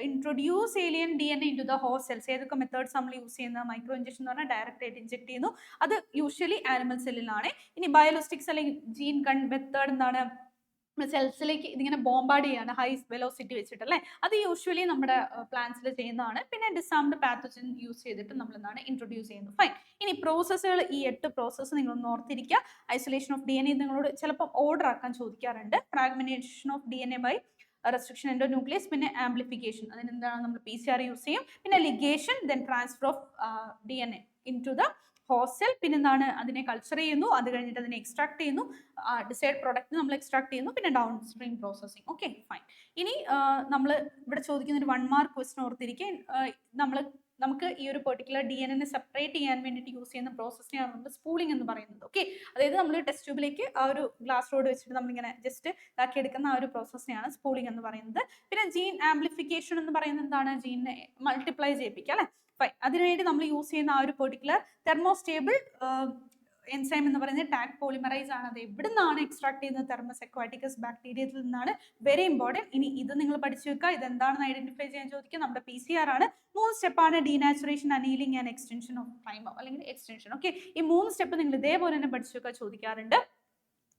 introduce alien DNA into the host cells. ഏതൊക്കെ മെത്തേഡ്സ് നമ്മൾ യൂസ് ചെയ്യുന്നത്, മൈക്രോ ഇഞ്ചക്ഷൻ എന്ന് പറഞ്ഞാൽ ഡയറക്റ്റ് ആയിട്ട് ഇഞ്ചെക്ട് ചെയ്യുന്നു. അത് യൂഷ്വലി ആനിമൽ സെല്ലിലാണ്. ഇനി ബയോളജിസ്റ്റിക്സ് അല്ലെങ്കിൽ ജീൻ ഗൺ മെത്തേഡ് എന്താണ്, സെൽസിലേക്ക് ഇതിങ്ങനെ ബോംബാർഡ് ചെയ്യാണ് ഹൈ വെലോസിറ്റി വെച്ചിട്ട് അല്ലേ. അത് യൂഷ്വലി നമ്മുടെ പ്ലാന്റ്സിൽ ചെയ്യുന്നതാണ്. പിന്നെ ഡിസാംഡ് പാത്തോജൻ യൂസ് ചെയ്തിട്ട് നമ്മൾ എന്താണ് ഇൻട്രൊഡ്യൂസ് ചെയ്യുന്നത്. ഫൈൻ. ഇനി പ്രോസസ്സുകൾ, ഈ 8 പ്രോസസ്സ് നിങ്ങളൊന്ന് ഓർത്തിരിക്കുക. ഐസൊലേഷൻ ഓഫ് DNA നിങ്ങളോട് ചിലപ്പോൾ ഓർഡർ ആക്കാൻ ചോദിക്കാറുണ്ട്. Fragmentation of DNA by restriction endonuclease, പിന്നെ ആംപ്ലിഫിക്കേഷൻ, അതിനെന്താണ് നമ്മൾ PCR യൂസ് ചെയ്യും. പിന്നെ ligation, then transfer of DNA into the host cell. പിന്നെ എന്താണ് അതിനെ കൾച്ചർ ചെയ്യുന്നു, അത് കഴിഞ്ഞിട്ട് അതിനെ എക്സ്ട്രാക്ട് ചെയ്യുന്നു, ഡിസൈഡ് പ്രോഡക്റ്റ് നമ്മൾ എക്സ്ട്രാക്ട് ചെയ്യുന്നു. പിന്നെ down stream processing. Okay, fine. ഇനി നമ്മൾ ഇവിടെ ചോദിക്കുന്ന ഒരു 1 മാർക്ക് ക്വസ്റ്റ്യൻ ഓർത്തിരിക്കുക. നമുക്ക് ഈ ഒരു പെർട്ടിക്കുലർ DNA സെപ്പറേറ്റ് ചെയ്യാൻ വേണ്ടിയിട്ട് യൂസ് ചെയ്യുന്ന പ്രോസസ്സിനെയാണ് നമ്മൾ സ്പൂളിംഗ് എന്ന് പറയുന്നത്. ഓക്കെ, അതായത് നമ്മൾ ടെസ്റ്റ് ട്യൂബിലേക്ക് ആ ഒരു ഗ്ലാസ് റോഡ് വെച്ചിട്ട് നമ്മളിങ്ങനെ ജസ്റ്റ് ഇതാക്കി എടുക്കുന്ന ആ ഒരു പ്രോസസ്സിനെയാണ് സ്പൂളിംഗ് എന്ന് പറയുന്നത്. പിന്നെ ജീൻ ആംപ്ലിഫിക്കേഷൻ എന്ന് പറയുന്നത് എന്താണ്, ജീനെ മൾട്ടിപ്ലൈ ചെയ്യിപ്പിക്കുക അല്ലെ. ഫൈൻ. അതിനുവേണ്ടി നമ്മൾ യൂസ് ചെയ്യുന്ന ആ ഒരു പെർട്ടിക്കുലർ തെർമോസ്റ്റേബിൾ എൻസൈം എന്ന് പറയുന്നത് ടാഗ് പോളിമറൈസ് ആണ്. അത് എവിടെ നിന്നാണ് എക്സ്ട്രാക്ട് ചെയ്യുന്നത്, തെർമസ് അക്വാറ്റിക്കസ് ബാക്ടീരിയത്തിൽ നിന്നാണ്. Very important. ഇനി ഇത് നിങ്ങൾ പഠിച്ചു വെക്കുക. ഇതെന്താണെന്ന് ഐഡന്റിഫൈ ചെയ്യാൻ ചോദിക്കുക. നമ്മുടെ PCR ആണ്. 3 സ്റ്റെപ്പാണ്, denaturation, annealing and extension of time അല്ലെങ്കിൽ എക്സ്റ്റൻഷൻ. ഓക്കെ, ഈ 3 സ്റ്റെപ്പ് നിങ്ങൾ ഇതേപോലെ തന്നെ പഠിച്ചു വെക്കുക, ചോദിക്കാറുണ്ട്.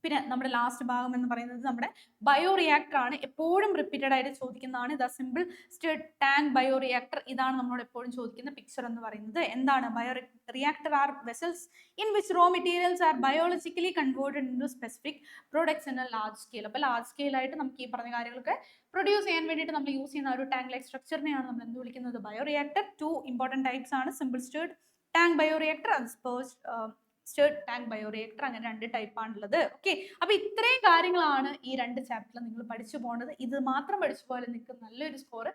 പിന്നെ നമ്മുടെ ലാസ്റ്റ് ഭാഗം എന്ന് പറയുന്നത് നമ്മുടെ ബയോ റിയാക്ടർ ആണ്. എപ്പോഴും റിപ്പീറ്റഡ് ആയിട്ട് ചോദിക്കുന്നതാണ്. The simple stirred tank bio reactor. ഇതാണ് നമ്മളോട് എപ്പോഴും ചോദിക്കുന്ന പിക്ചർ എന്ന് പറയുന്നത്. എന്താണ് bio reactor? Are vessels in which raw materials are biologically converted into specific products in a large scale. അപ്പോൾ ലാർജ് സ്കെയിൽ ആയിട്ട് നമുക്ക് ഈ പറഞ്ഞ കാര്യങ്ങളൊക്കെ പ്രൊഡ്യൂസ് ചെയ്യാൻ വേണ്ടിയിട്ട് നമ്മൾ യൂസ് ചെയ്യുന്ന ഒരു ടാങ്ക് ലൈക്ക് സ്ട്രക്ചറിനെയാണ് നമ്മൾ എന്ത് വിളിക്കുന്നത്, ബയോ റിയാക്ടർ. 2 ഇമ്പോർട്ടൻറ്റ് ടൈപ്സ് ആണ്, simple stirred tank bio reactor, stirred tank bio reactor. അങ്ങനെ 2 ടൈപ്പ് ആണുള്ളത്. ഓക്കെ, അപ്പൊ ഇത്രയും കാര്യങ്ങളാണ് ഈ 2 ചാപ്റ്ററിൽ നിങ്ങൾ പഠിച്ചു പോകേണ്ടത്. ഇത് മാത്രം പഠിച്ചു പോലെ നിങ്ങൾക്ക് നല്ലൊരു സ്കോർ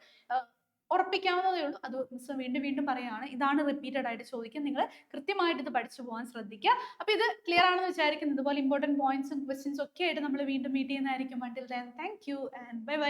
ഉറപ്പിക്കാവുന്നതേ ഉള്ളൂ. അത് മിസ് വീണ്ടും വീണ്ടും പറയുകയാണ്, ഇതാണ് റിപ്പീറ്റഡ് ആയിട്ട് ചോദിക്കുക. നിങ്ങൾ കൃത്യമായിട്ട് ഇത് പഠിച്ചു പോകാൻ ശ്രദ്ധിക്കുക. അപ്പൊ ഇത് ക്ലിയർ ആണെന്ന് വിചാരിക്കുന്നു. ഇതുപോലെ ഇമ്പോർട്ടൻറ്റ് പോയിന്റ്സും ക്വസ്റ്റ്യൻസും ഒക്കെ ആയിട്ട് നമ്മൾ വീണ്ടും മീറ്റ് ചെയ്യുന്നതായിരിക്കും. Until then, thank you and bye bye.